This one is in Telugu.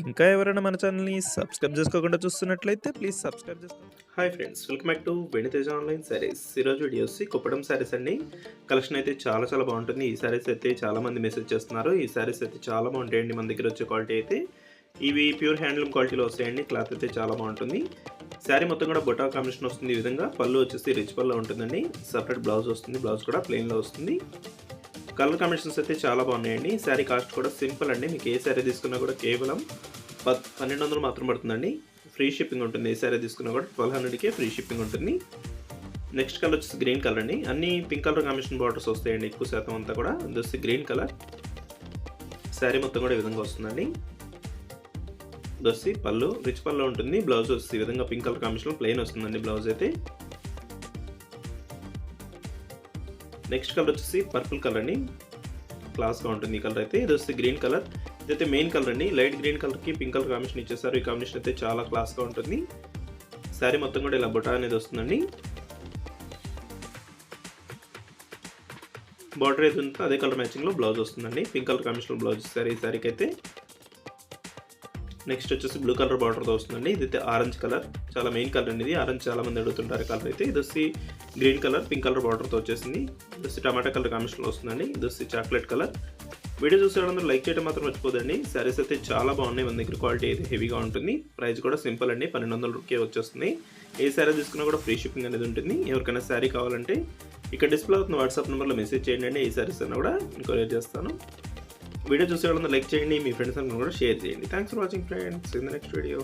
ఇంకా ఎవరైనా మన ఛానల్‌ని సబ్స్క్రైబ్ చేసుకోకుండా చూస్తున్నట్లయితే ప్లీజ్ సబ్స్క్రైబ్ చేసుకోండి. Hi friends, welcome back to Veniteja online saris. ఈరోజు వీడియో వచ్చి కుప్పడం శారీస్ అండి. కలెక్షన్ అయితే చాలా బాగుంటుంది. ఈ శారీస్ అయితే చాలామంది మెసేజ్ చేస్తున్నారు. ఈ శారీస్ అయితే చాలా బాగుంటాయండి. మన దగ్గర వచ్చే క్వాలిటీ అయితే ఇవి ప్యూర్ హ్యాండ్లూమ్ క్వాలిటీలో వస్తాయండి. క్లాత్ అయితే చాలా బాగుంటుంది. శారీ మొత్తం కూడా బొటా కాంబినేషన్ వస్తుంది. ఈ విధంగా పళ్ళు వచ్చేసి రిచ్ పళ్ళు ఉంటుందండి. సపరేట్ బ్లౌజ్ వస్తుంది. బ్లౌజ్ కూడా ప్లెయిన్లో వస్తుంది. కలర్ కాంబినేషన్స్ అయితే చాలా బాగున్నాయండి. శారీ కాస్ట్ కూడా సింపుల్ అండి. మీకు ఏ శారీ తీసుకున్నా కూడా కేవలం 1200 మాత్రం పడుతుందండి. ఫ్రీ షిప్పింగ్ ఉంటుంది. ఏ శారీ తీసుకున్నా కూడా 1200కే ఫ్రీ షిప్పింగ్ ఉంటుంది. నెక్స్ట్ కలర్ వచ్చేసి గ్రీన్ కలర్ అండి. అన్ని పింక్ కలర్ కాంబినేషన్ బార్డర్స్ వస్తాయండి. ఎక్కువ శాతం అంతా కూడా ఇది వచ్చి గ్రీన్ కలర్. శారీ మొత్తం కూడా ఈ విధంగా వస్తుందండి. ఇది వచ్చి పళ్ళు రిచ్ పళ్ళు ఉంటుంది. బ్లౌజ్ వచ్చి ఈ విధంగా పింక్ కలర్ కాంబినేషన్లో ప్లెయిన్ వస్తుందండి బ్లౌజ్ అయితే. నెక్స్ట్ కలర్ వచ్చేసి పర్పుల్ కలర్ అండి. క్లాస్గా ఉంటుంది ఈ కలర్ అయితే. ఇది వచ్చి గ్రీన్ కలర్. ఇదైతే మెయిన్ కలర్ అండి. లైట్ గ్రీన్ కలర్కి పింక్ కలర్ కాంబినేషన్ ఇచ్చేసారు. ఈ కాంబినేషన్ అయితే చాలా క్లాస్గా ఉంటుంది. శారీ మొత్తం కూడా ఇలా బొటా అనేది వస్తుందండి. బార్డర్ అయితే ఉంటుందో అదే కలర్ మ్యాచింగ్లో బ్లౌజ్ వస్తుందండి. పింక్ కలర్ కాంబినేషన్లో బ్లౌజ్ ఇస్తారు ఈ శారీకి అయితే. నెక్స్ట్ వచ్చేసి బ్లూ కలర్ బార్డర్తో వస్తుందండి. ఇదైతే ఆరెంజ్ కలర్, చాలా మెయిన్ కలర్ అండి. ఇది ఆరెంజ్ చాలా మంది అడుగుతుంటారు కలర్ అయితే. ఇది వచ్చి గ్రీన్ కలర్ పింక్ కలర్ బార్డర్తో వచ్చేసింది. ఇది వచ్చి టమాటా కలర్ కాంబినేషన్లో వస్తుందండి. ఇది వచ్చి చాక్లెట్ కలర్. వీడియో చూసేవాళ్ళందరూ లైక్ చేయడం మాత్రం మర్చిపోదండి. శారీస్ అయితే చాలా బాగున్నాయి. మన దగ్గర క్వాలిటీ అయితే హెవీగా ఉంటుంది. ప్రైస్ కూడా సింపుల్ అండి. 1200కే వచ్చేస్తుంది. ఏ శారీ తీసుకున్నా కూడా ఫ్రీ షిప్పింగ్ అనేది ఉంటుంది. ఎవరికైనా శారీ కావాలంటే ఇక్కడ డిస్ప్లే అవుతున్న వాట్సాప్ నెంబర్లో మెసేజ్ చేయండి. ఏ శారీస్ అన్నా కూడా ఎంక్వైరీ చేస్తాను. వీడియో చూసే వాళ్ళందరూ లైక్ చేయండి. మీ ఫ్రెండ్స్ అందరూ కూడా షేర్ చేయండి. Thanks for watching friends. In the next video.